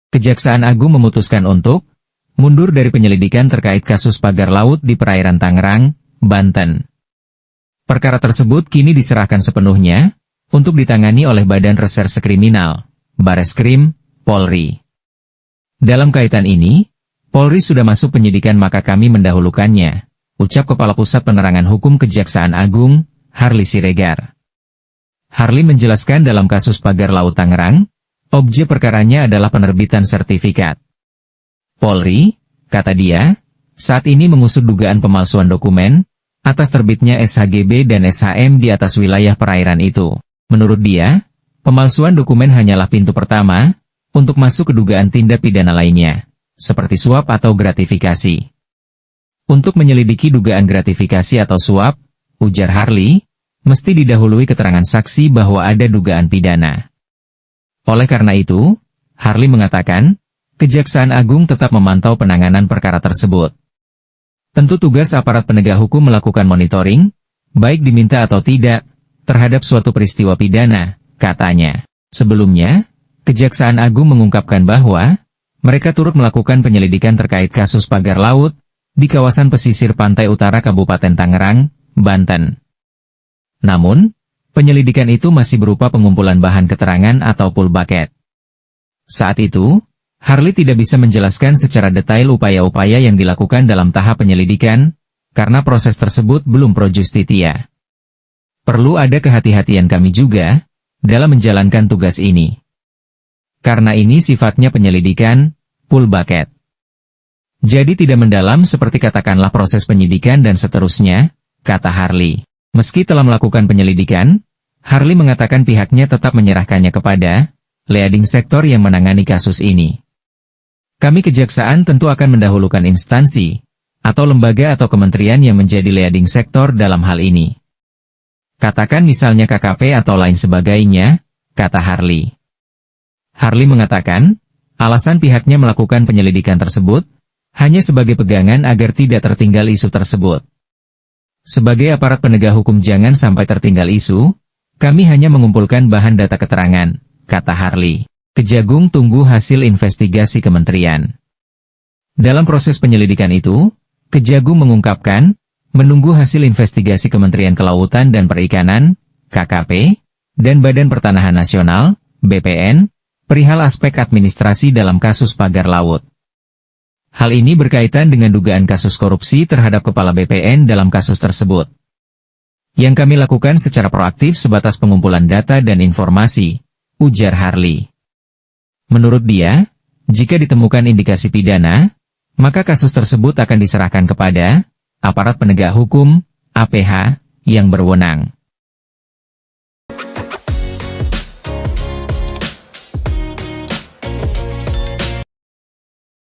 Kejaksaan Agung memutuskan untuk mundur dari penyelidikan terkait kasus pagar laut di perairan Tangerang, Banten. Perkara tersebut kini diserahkan sepenuhnya untuk ditangani oleh Badan Reserse Kriminal, Bareskrim, Polri. Dalam kaitan ini, Polri sudah masuk penyidikan maka kami mendahulukannya, ucap Kepala Pusat Penerangan Hukum Kejaksaan Agung, Harly Siregar. Harly menjelaskan dalam kasus pagar laut Tangerang, objek perkaranya adalah penerbitan sertifikat. Polri, kata dia, saat ini mengusut dugaan pemalsuan dokumen atas terbitnya SHGB dan SHM di atas wilayah perairan itu. Menurut dia, pemalsuan dokumen hanyalah pintu pertama untuk masuk ke dugaan tindak pidana lainnya, seperti suap atau gratifikasi. Untuk menyelidiki dugaan gratifikasi atau suap, ujar Harly, mesti didahului keterangan saksi bahwa ada dugaan pidana. Oleh karena itu, Harly mengatakan, Kejaksaan Agung tetap memantau penanganan perkara tersebut. Tentu tugas aparat penegak hukum melakukan monitoring, baik diminta atau tidak, terhadap suatu peristiwa pidana, katanya. Sebelumnya, Kejaksaan Agung mengungkapkan bahwa mereka turut melakukan penyelidikan terkait kasus pagar laut di kawasan pesisir pantai utara Kabupaten Tangerang, Banten. Namun, penyelidikan itu masih berupa pengumpulan bahan keterangan atau pull bucket. Saat itu, Harly tidak bisa menjelaskan secara detail upaya-upaya yang dilakukan dalam tahap penyelidikan, karena proses tersebut belum pro justisia. Perlu ada kehati-hatian kami juga dalam menjalankan tugas ini. Karena ini sifatnya penyelidikan, pull bucket. Jadi tidak mendalam seperti katakanlah proses penyidikan dan seterusnya, kata Harly. Meski telah melakukan penyelidikan, Harly mengatakan pihaknya tetap menyerahkannya kepada leading sektor yang menangani kasus ini. Kami kejaksaan tentu akan mendahulukan instansi atau lembaga atau kementerian yang menjadi leading sektor dalam hal ini. Katakan misalnya KKP atau lain sebagainya, kata Harly. Harly mengatakan, alasan pihaknya melakukan penyelidikan tersebut hanya sebagai pegangan agar tidak tertinggal isu tersebut. Sebagai aparat penegak hukum jangan sampai tertinggal isu, kami hanya mengumpulkan bahan data keterangan, kata Harly. Kejagung tunggu hasil investigasi kementerian. Dalam proses penyelidikan itu, Kejagung mengungkapkan, menunggu hasil investigasi Kementerian Kelautan dan Perikanan, KKP, dan Badan Pertanahan Nasional, BPN, perihal aspek administrasi dalam kasus pagar laut. Hal ini berkaitan dengan dugaan kasus korupsi terhadap Kepala BPN dalam kasus tersebut. Yang kami lakukan secara proaktif sebatas pengumpulan data dan informasi, ujar Harly. Menurut dia, jika ditemukan indikasi pidana, maka kasus tersebut akan diserahkan kepada aparat penegak hukum, APH, yang berwenang.